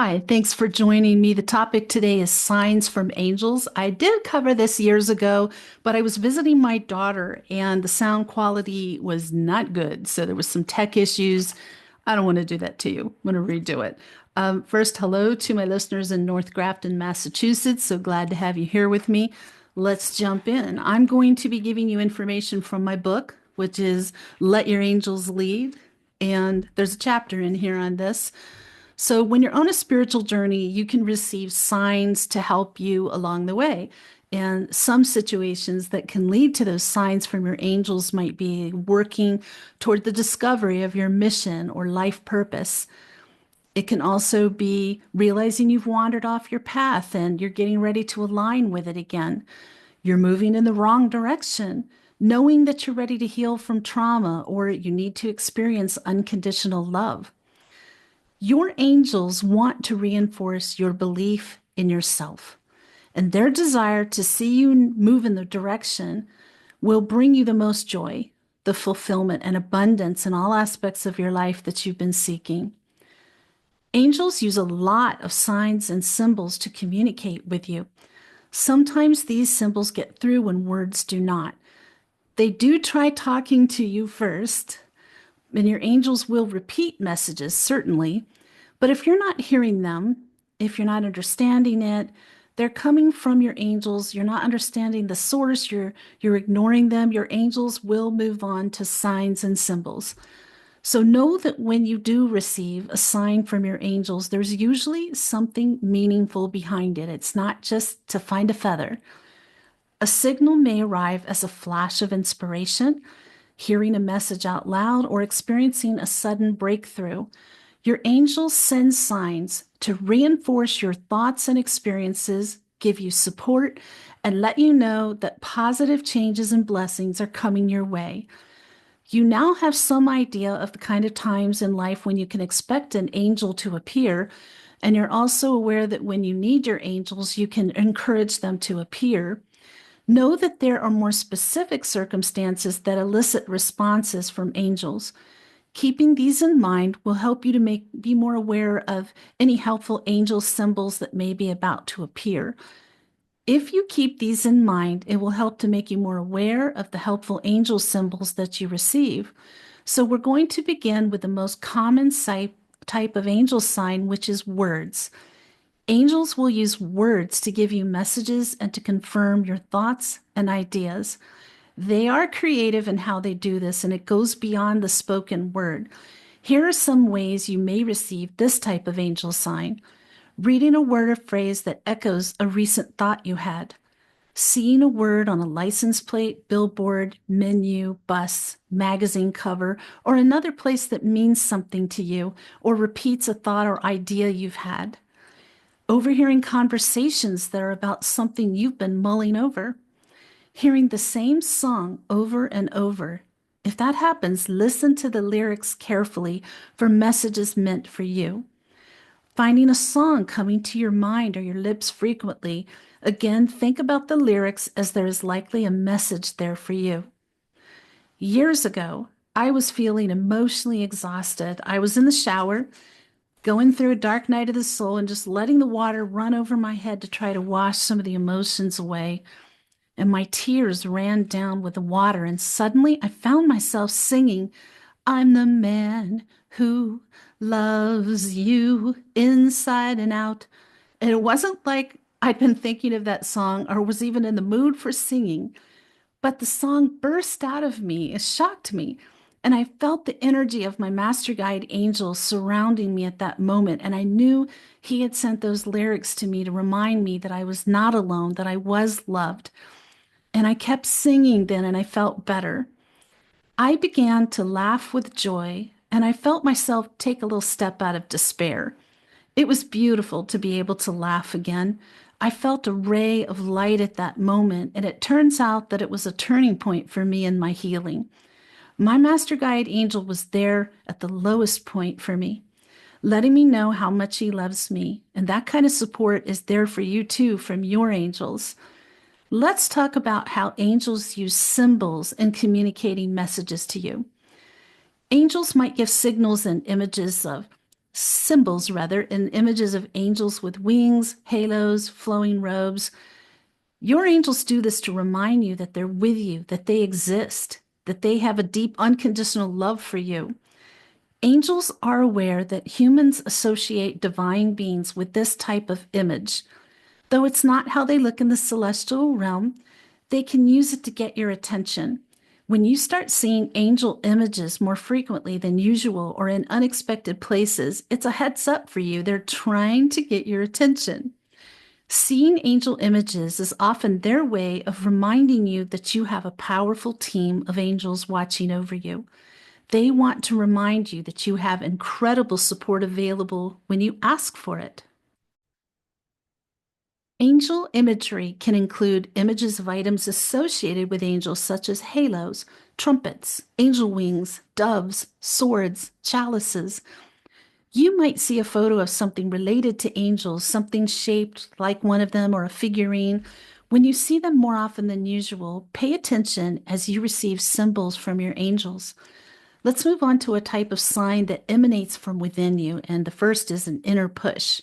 Hi, thanks for joining me. The topic today is signs from angels. I did cover this years ago, but I was visiting my daughter and the sound quality was not good. So there was some tech issues. I don't want to do that to you. I'm going to redo it. First, hello to my listeners in North Grafton, Massachusetts. So glad to have you here with me. Let's jump in. I'm going to be giving you information from my book, which is Let Your Angels Lead. And there's a chapter in here on this. So, when you're on a spiritual journey, you can receive signs to help you along the way. And some situations that can lead to those signs from your angels might be working toward the discovery of your mission or life purpose. It can also be realizing you've wandered off your path and you're getting ready to align with it again. You're moving in the wrong direction, knowing that you're ready to heal from trauma or you need to experience unconditional love. Your angels want to reinforce your belief in yourself, and their desire to see you move in the direction will bring you the most joy, the fulfillment, and abundance in all aspects of your life that you've been seeking. Angels use a lot of signs and symbols to communicate with you. Sometimes these symbols get through when words do not. They do try talking to you first, and your angels will repeat messages, certainly. But if you're not hearing them, if you're not understanding it, they're coming from your angels. You're not understanding the source. You're ignoring them. Your angels will move on to signs and symbols. So know that when you do receive a sign from your angels, there's usually something meaningful behind it. It's not just to find a feather. A signal may arrive as a flash of inspiration, hearing a message out loud, or experiencing a sudden breakthrough. Your angels send signs to reinforce your thoughts and experiences, give you support, and let you know that positive changes and blessings are coming your way. You now have some idea of the kind of times in life when you can expect an angel to appear, and you're also aware that when you need your angels, you can encourage them to appear. Know that there are more specific circumstances that elicit responses from angels. Keeping these in mind will help you to be more aware of any helpful angel symbols that may be about to appear. If you keep these in mind, it will help to make you more aware of the helpful angel symbols that you receive. So we're going to begin with the most common type of angel sign, which is words. Angels will use words to give you messages and to confirm your thoughts and ideas. They are creative in how they do this, and it goes beyond the spoken word. Here are some ways you may receive this type of angel sign. Reading a word or phrase that echoes a recent thought you had. Seeing a word on a license plate, billboard, menu, bus, magazine cover, or another place that means something to you or repeats a thought or idea you've had. Overhearing conversations that are about something you've been mulling over. Hearing the same song over and over. If that happens, listen to the lyrics carefully for messages meant for you. Finding a song coming to your mind or your lips frequently. Again, think about the lyrics as there is likely a message there for you. Years ago, I was feeling emotionally exhausted. I was in the shower, going through a dark night of the soul and just letting the water run over my head to try to wash some of the emotions away. And my tears ran down with the water, and suddenly I found myself singing, I'm the man who loves you inside and out. And it wasn't like I'd been thinking of that song or was even in the mood for singing, but the song burst out of me. It shocked me. And I felt the energy of my master guide angel surrounding me at that moment. And I knew he had sent those lyrics to me to remind me that I was not alone, that I was loved. And I kept singing then, and I felt better. I began to laugh with joy, and I felt myself take a little step out of despair. It was beautiful to be able to laugh again. I felt a ray of light at that moment, and it turns out that it was a turning point for me in my healing. My master guide angel was there at the lowest point for me, letting me know how much he loves me. And that kind of support is there for you too from your angels. Let's talk about how angels use symbols in communicating messages to you. Angels might give signals and images of symbols rather, and images of angels with wings, halos, flowing robes. Your angels do this to remind you that they're with you, that they exist, that they have a deep, unconditional love for you. Angels are aware that humans associate divine beings with this type of image. Though it's not how they look in the celestial realm, they can use it to get your attention. When you start seeing angel images more frequently than usual or in unexpected places, it's a heads up for you. They're trying to get your attention. Seeing angel images is often their way of reminding you that you have a powerful team of angels watching over you. They want to remind you that you have incredible support available when you ask for it. Angel imagery can include images of items associated with angels, such as halos, trumpets, angel wings, doves, swords, chalices. You might see a photo of something related to angels, something shaped like one of them or a figurine. When you see them more often than usual, pay attention as you receive symbols from your angels. Let's move on to a type of sign that emanates from within you, and the first is an inner push.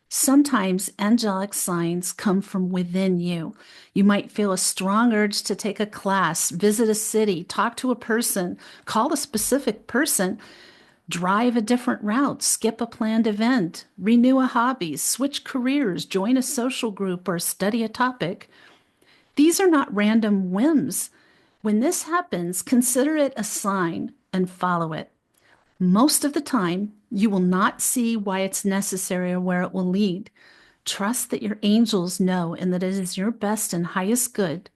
Sometimes angelic signs come from within you. You might feel a strong urge to take a class, visit a city, talk to a person, call a specific person, drive a different route, skip a planned event, renew a hobby, switch careers, join a social group, or study a topic. These are not random whims. When this happens, consider it a sign and follow it. Most of the time, you will not see why it's necessary or where it will lead. Trust that your angels know and that it is your best and highest good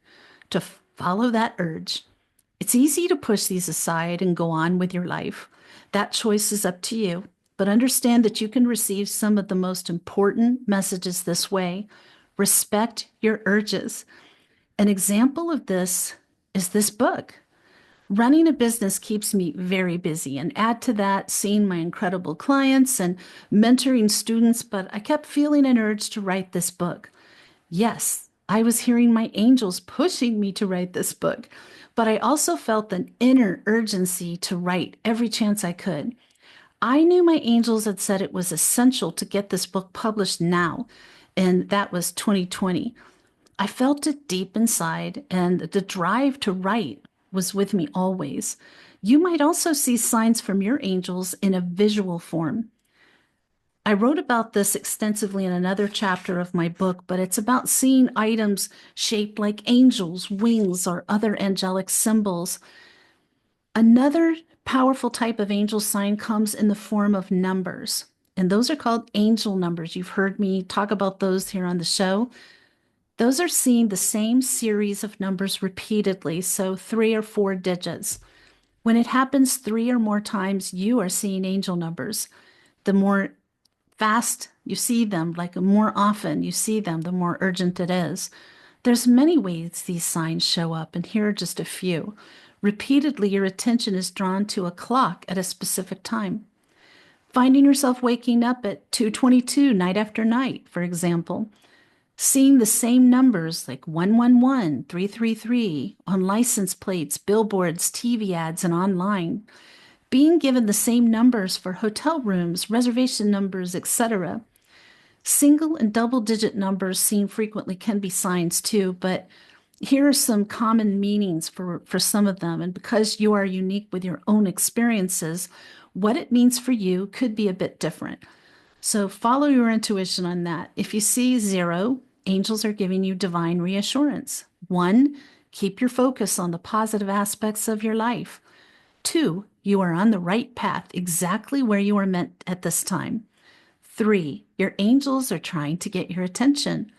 to follow that urge. It's easy to push these aside and go on with your life. That choice is up to you, but understand that you can receive some of the most important messages this way. Respect your urges. An example of this is this book. Running a business keeps me very busy, and add to that seeing my incredible clients and mentoring students, but I kept feeling an urge to write this book. Yes, I was hearing my angels pushing me to write this book, but I also felt an inner urgency to write every chance I could. I knew my angels had said it was essential to get this book published now, and that was 2020. I felt it deep inside, and the drive to write was with me always. You might also see signs from your angels in a visual form. I wrote about this extensively in another chapter of my book, but it's about seeing items shaped like angels, wings, or other angelic symbols. Another powerful type of angel sign comes in the form of numbers, and those are called angel numbers. You've heard me talk about those here on the show. Those are seeing the same series of numbers repeatedly, so 3 or 4 digits. When it happens 3 or more times, you are seeing angel numbers. The more fast you see them, like the more often you see them, the more urgent it is. There's many ways these signs show up, and here are just a few. Repeatedly, your attention is drawn to a clock at a specific time. Finding yourself waking up at 2:22 night after night, for example. Seeing the same numbers like 111, 333 on license plates, billboards, TV ads, and online. Being given the same numbers for hotel rooms, reservation numbers, etc. Single and double digit numbers seen frequently can be signs too, but here are some common meanings for some of them. And because you are unique with your own experiences, what it means for you could be a bit different. So follow your intuition on that. If you see 0, angels are giving you divine reassurance. 1, keep your focus on the positive aspects of your life. 2, you are on the right path, exactly where you are meant at this time. 3, your angels are trying to get your attention.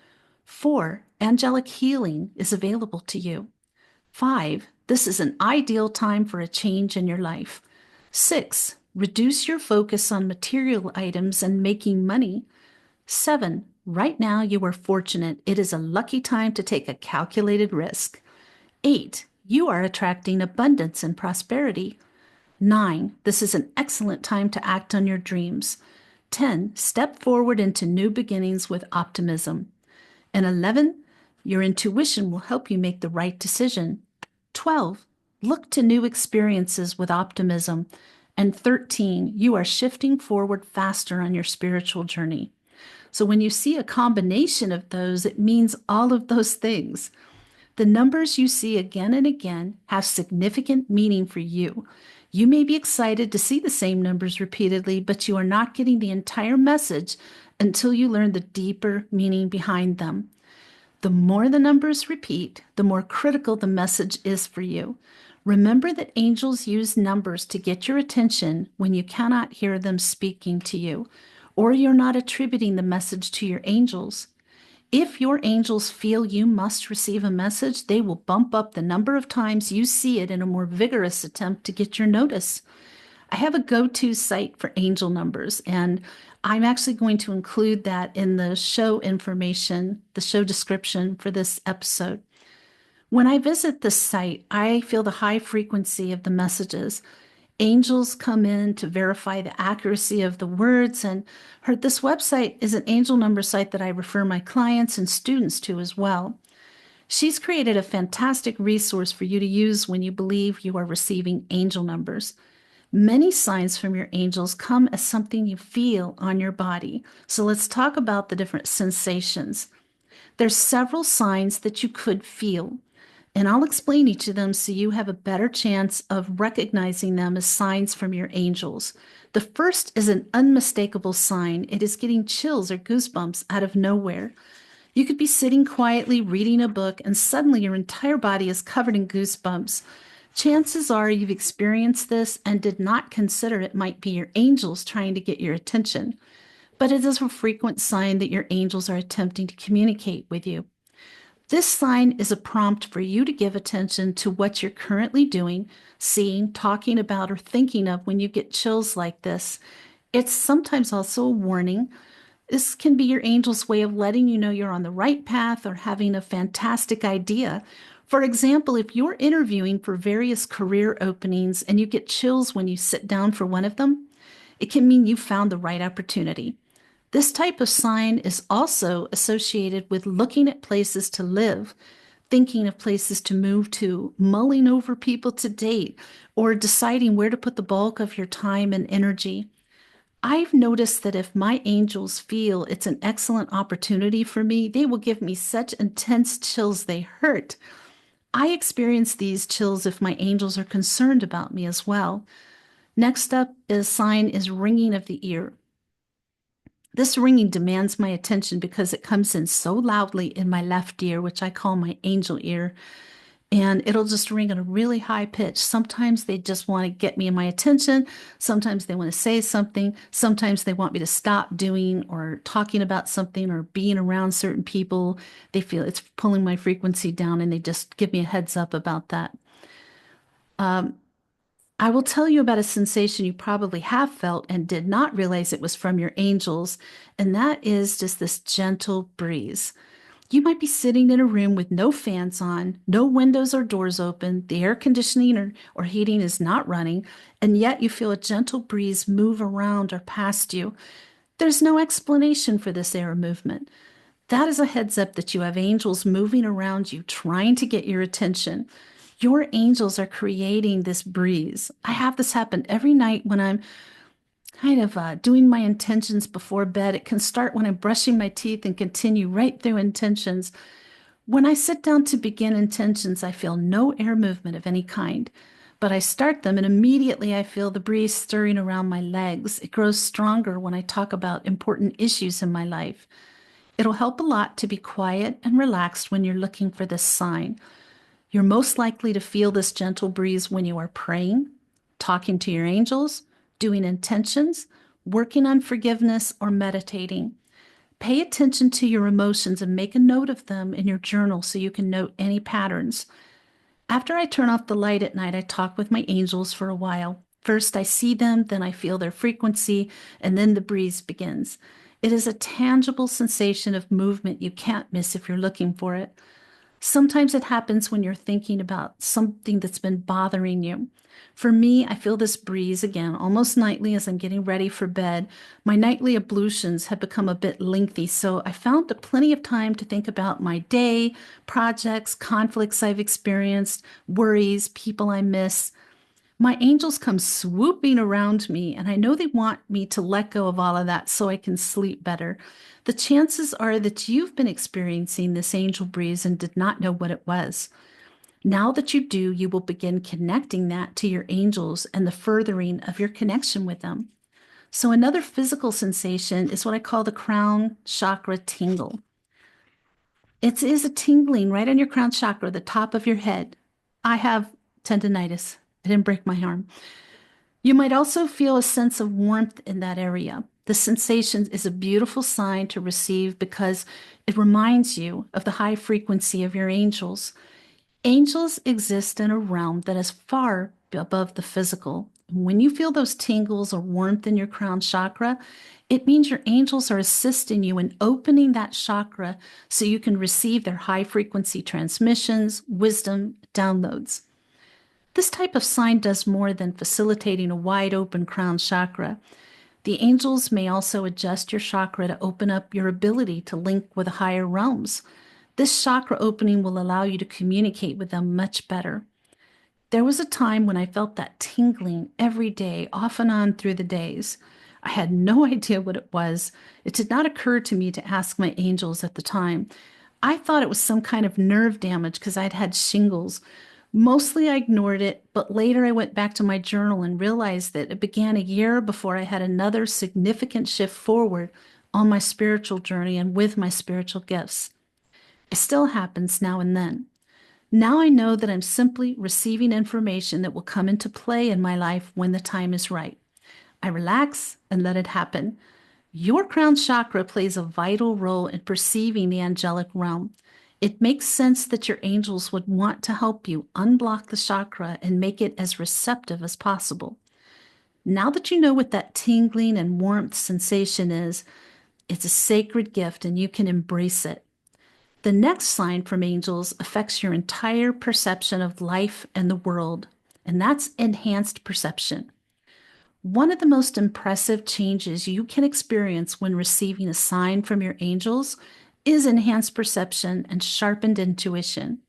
4, angelic healing is available to you. 5, this is an ideal time for a change in your life. 6, reduce your focus on material items and making money. 7, right now you are fortunate. It is a lucky time to take a calculated risk. 8, you are attracting abundance and prosperity. 9, this is an excellent time to act on your dreams. 10, step forward into new beginnings with optimism. And 11, your intuition will help you make the right decision. 12, look to new experiences with optimism. And 13, you are shifting forward faster on your spiritual journey. So when you see a combination of those, it means all of those things. The numbers you see again and again have significant meaning for you. You may be excited to see the same numbers repeatedly, but you are not getting the entire message until you learn the deeper meaning behind them. The more the numbers repeat, the more critical the message is for you. Remember that angels use numbers to get your attention when you cannot hear them speaking to you, or you're not attributing the message to your angels. If your angels feel you must receive a message, they will bump up the number of times you see it in a more vigorous attempt to get your notice. I have a go-to site for angel numbers, and I'm actually going to include that in the show information, the show description for this episode. When I visit this site, I feel the high frequency of the messages. Angels come in to verify the accuracy of the words, and this website is an angel number site that I refer my clients and students to as well. She's created a fantastic resource for you to use when you believe you are receiving angel numbers. Many signs from your angels come as something you feel on your body. So let's talk about the different sensations. There's several signs that you could feel, and I'll explain each of them so you have a better chance of recognizing them as signs from your angels. The first is an unmistakable sign. It is getting chills or goosebumps out of nowhere. You could be sitting quietly reading a book, and suddenly your entire body is covered in goosebumps. Chances are you've experienced this and did not consider it might be your angels trying to get your attention. But it is a frequent sign that your angels are attempting to communicate with you. This sign is a prompt for you to give attention to what you're currently doing, seeing, talking about, or thinking of when you get chills like this. It's sometimes also a warning. This can be your angel's way of letting you know you're on the right path or having a fantastic idea. For example, if you're interviewing for various career openings and you get chills when you sit down for one of them, it can mean you found the right opportunity. This type of sign is also associated with looking at places to live, thinking of places to move to, mulling over people to date, or deciding where to put the bulk of your time and energy. I've noticed that if my angels feel it's an excellent opportunity for me, they will give me such intense chills they hurt. I experience these chills if my angels are concerned about me as well. Next up, a sign is ringing of the ear. This ringing demands my attention because it comes in so loudly in my left ear, which I call my angel ear, and it'll just ring at a really high pitch. Sometimes they just want to get me in my attention. Sometimes they want to say something. Sometimes they want me to stop doing or talking about something or being around certain people. They feel it's pulling my frequency down and they just give me a heads up about that. I will tell you about a sensation you probably have felt and did not realize it was from your angels, and that is just this gentle breeze. You might be sitting in a room with no fans on, no windows or doors open, the air conditioning or heating is not running, and yet you feel a gentle breeze move around or past you. There's no explanation for this air movement. That is a heads up that you have angels moving around you, trying to get your attention. Your angels are creating this breeze. I have this happen every night when I'm kind of doing my intentions before bed. It can start when I'm brushing my teeth and continue right through intentions. When I sit down to begin intentions, I feel no air movement of any kind, but I start them and immediately I feel the breeze stirring around my legs. It grows stronger when I talk about important issues in my life. It'll help a lot to be quiet and relaxed when you're looking for this sign. You're most likely to feel this gentle breeze when you are praying, talking to your angels, doing intentions, working on forgiveness, or meditating. Pay attention to your emotions and make a note of them in your journal so you can note any patterns. After I turn off the light at night, I talk with my angels for a while. First, I see them, then I feel their frequency, and then the breeze begins. It is a tangible sensation of movement you can't miss if you're looking for it. Sometimes it happens when you're thinking about something that's been bothering you. For me, I feel this breeze again almost nightly as I'm getting ready for bed. My nightly ablutions have become a bit lengthy, so I found plenty of time to think about my day, projects, conflicts I've experienced, worries, people I miss. My angels come swooping around me, and I know they want me to let go of all of that so I can sleep better. The chances are that you've been experiencing this angel breeze and did not know what it was. Now that you do, you will begin connecting that to your angels and the furthering of your connection with them. So, another physical sensation is what I call the crown chakra tingle. It is a tingling right on your crown chakra, the top of your head. I have tendonitis. I didn't break my arm. You might also feel a sense of warmth in that area. The sensation is a beautiful sign to receive because it reminds you of the high frequency of your angels. Angels exist in a realm that is far above the physical. When you feel those tingles or warmth in your crown chakra, it means your angels are assisting you in opening that chakra so you can receive their high frequency transmissions, wisdom, downloads. This type of sign does more than facilitating a wide open crown chakra. The angels may also adjust your chakra to open up your ability to link with the higher realms. This chakra opening will allow you to communicate with them much better. There was a time when I felt that tingling every day, off and on through the days. I had no idea what it was. It did not occur to me to ask my angels at the time. I thought it was some kind of nerve damage because I'd had shingles. Mostly I ignored it, but later I went back to my journal and realized that it began a year before I had another significant shift forward on my spiritual journey and with my spiritual gifts. It still happens now and then. Now I know that I'm simply receiving information that will come into play in my life when the time is right. I relax and let it happen. Your crown chakra plays a vital role in perceiving the angelic realm. It makes sense that your angels would want to help you unblock the chakra and make it as receptive as possible. Now that you know what that tingling and warmth sensation is, it's a sacred gift and you can embrace it. The next sign from angels affects your entire perception of life and the world, and that's enhanced perception. One of the most impressive changes you can experience when receiving a sign from your angels is enhanced perception and sharpened intuition.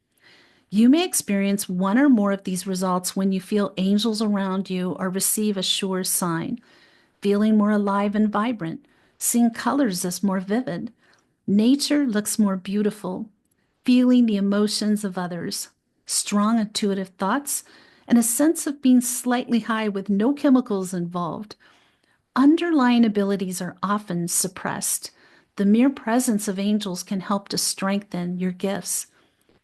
You may experience one or more of these results when you feel angels around you or receive a sure sign, feeling more alive and vibrant, seeing colors as more vivid. Nature looks more beautiful, feeling the emotions of others, strong intuitive thoughts, and a sense of being slightly high with no chemicals involved. Underlying abilities are often suppressed. The mere presence of angels can help to strengthen your gifts.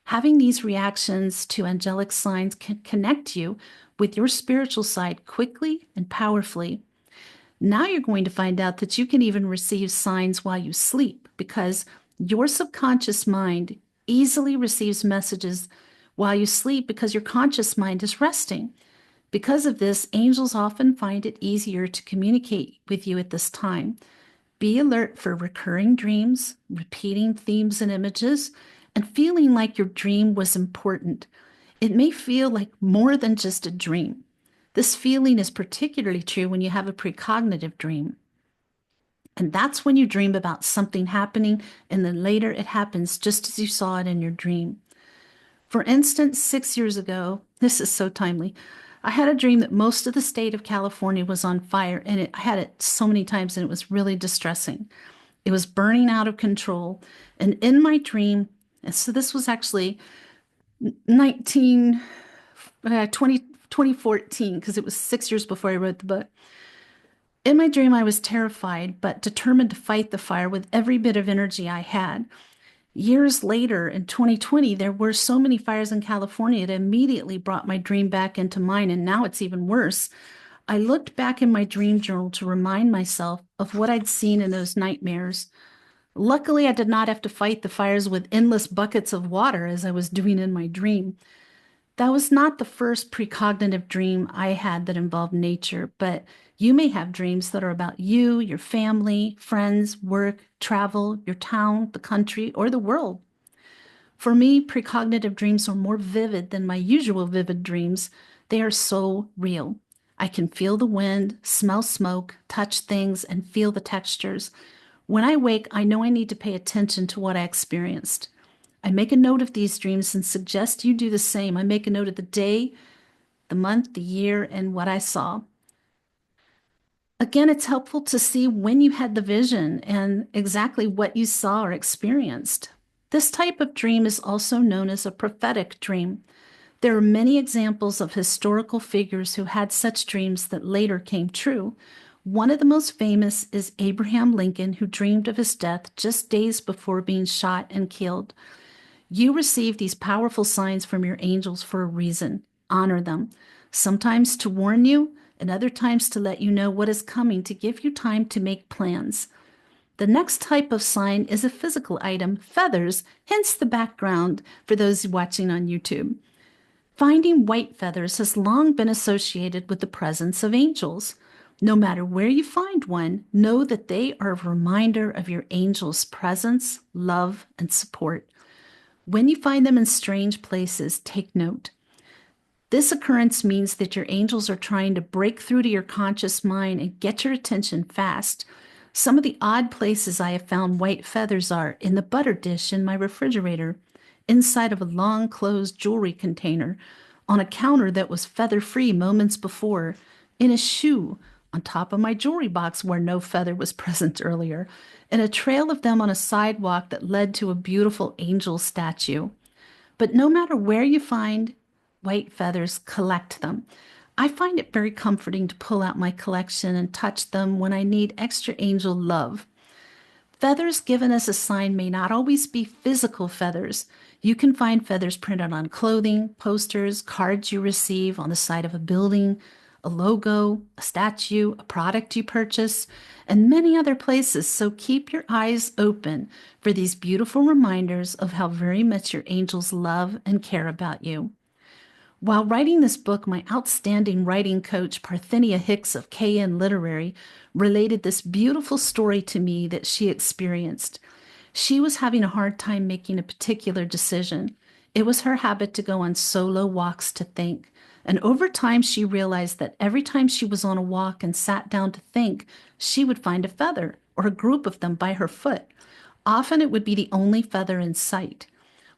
Having these reactions to angelic signs can connect you with your spiritual side quickly and powerfully. Now you're going to find out that you can even receive signs while you sleep because your subconscious mind easily receives messages while you sleep because your conscious mind is resting. Because of this, angels often find it easier to communicate with you at this time. Be alert for recurring dreams, repeating themes and images, and feeling like your dream was important. It may feel like more than just a dream. This feeling is particularly true when you have a precognitive dream. And that's when you dream about something happening, and then later it happens just as you saw it in your dream. For instance, 6 years ago, this is so timely, I had a dream that most of the state of California was on fire, and I had it so many times, and it was really distressing. It was burning out of control. And in my dream, and so this was actually 19, 2014, because it was 6 years before I wrote the book. In my dream, I was terrified, but determined to fight the fire with every bit of energy I had. Years later, in 2020, there were so many fires in California, it immediately brought my dream back into mind, and now it's even worse. I looked back in my dream journal to remind myself of what I'd seen in those nightmares. Luckily, I did not have to fight the fires with endless buckets of water as I was doing in my dream. That was not the first precognitive dream I had that involved nature, but you may have dreams that are about you, your family, friends, work, travel, your town, the country, or the world. For me, precognitive dreams are more vivid than my usual vivid dreams. They are so real. I can feel the wind, smell smoke, touch things, and feel the textures. When I wake, I know I need to pay attention to what I experienced. I make a note of these dreams and suggest you do the same. I make a note of the day, the month, the year, and what I saw. Again, it's helpful to see when you had the vision and exactly what you saw or experienced. This type of dream is also known as a prophetic dream. There are many examples of historical figures who had such dreams that later came true. One of the most famous is Abraham Lincoln, who dreamed of his death just days before being shot and killed. You receive these powerful signs from your angels for a reason. Honor them, sometimes to warn you, and other times to let you know what is coming to give you time to make plans. The next type of sign is a physical item, feathers, hence the background for those watching on YouTube. Finding white feathers has long been associated with the presence of angels. No matter where you find one, know that they are a reminder of your angel's presence, love, and support. When you find them in strange places, take note. This occurrence means that your angels are trying to break through to your conscious mind and get your attention fast. Some of the odd places I have found white feathers are in the butter dish in my refrigerator, inside of a long closed jewelry container, on a counter that was feather free moments before, in a shoe, on top of my jewelry box where no feather was present earlier, and a trail of them on a sidewalk that led to a beautiful angel statue. But no matter where you find white feathers, collect them. I find it very comforting to pull out my collection and touch them when I need extra angel love. Feathers given as a sign may not always be physical feathers. You can find feathers printed on clothing, posters, cards you receive on the side of a building, a logo, a statue, a product you purchase, and many other places. So keep your eyes open for these beautiful reminders of how very much your angels love and care about you. While writing this book, my outstanding writing coach, Parthenia Hicks of KN Literary, related this beautiful story to me that she experienced. She was having a hard time making a particular decision. It was her habit to go on solo walks to think. And over time, she realized that every time she was on a walk and sat down to think, she would find a feather or a group of them by her foot. Often it would be the only feather in sight.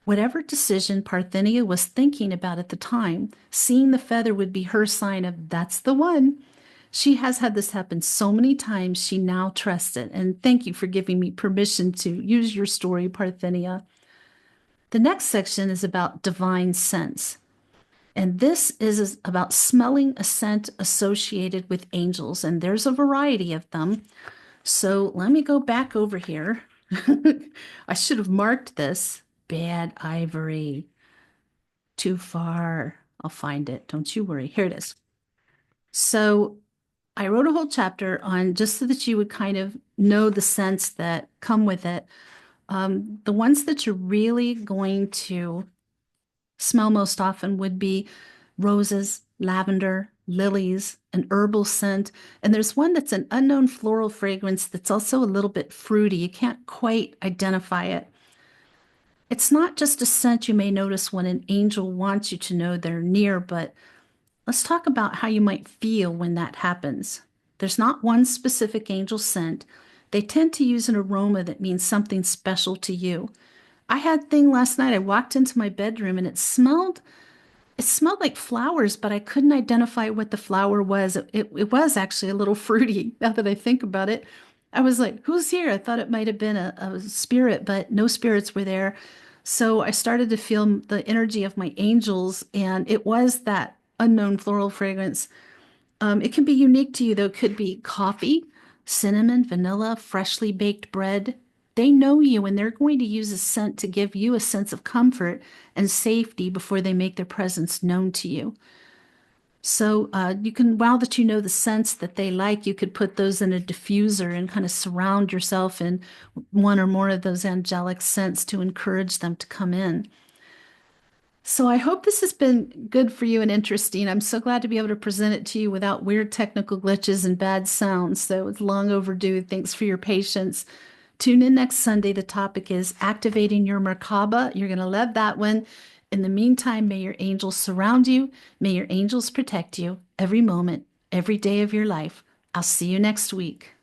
Whatever decision Parthenia was thinking about at the time, seeing the feather would be her sign of that's the one. She has had this happen so many times, she now trusts it. And thank you for giving me permission to use your story, Parthenia. The next section is about divine sense. And this is about smelling a scent associated with angels. And there's a variety of them. So let me go back over here. I should have marked this. Bad Ivory. Too far. I'll find it. Don't you worry. Here it is. So I wrote a whole chapter on just so that you would kind of know the scents that come with it. The ones that you're really going to smell most often would be roses, lavender, lilies, an herbal scent. And there's one that's an unknown floral fragrance that's also a little bit fruity. You can't quite identify it. It's not just a scent you may notice when an angel wants you to know they're near, but let's talk about how you might feel when that happens. There's not one specific angel scent. They tend to use an aroma that means something special to you. I had a thing last night. I walked into my bedroom and it smelled like flowers, but I couldn't identify what the flower was. It was actually a little fruity now that I think about it. I was like, who's here? I thought it might have been a spirit, but no spirits were there. So I started to feel the energy of my angels, and it was that unknown floral fragrance. It can be unique to you, though. It could be coffee, cinnamon, vanilla, freshly baked bread. They know you, and they're going to use a scent to give you a sense of comfort and safety before they make their presence known to you. So you can, now that you know the scents that they like, you could put those in a diffuser and kind of surround yourself in one or more of those angelic scents to encourage them to come in. So I hope this has been good for you and interesting. I'm so glad to be able to present it to you without weird technical glitches and bad sounds. So it's long overdue. Thanks for your patience. Tune in next Sunday. The topic is activating your Merkaba. You're going to love that one. In the meantime, may your angels surround you. May your angels protect you every moment, every day of your life. I'll see you next week.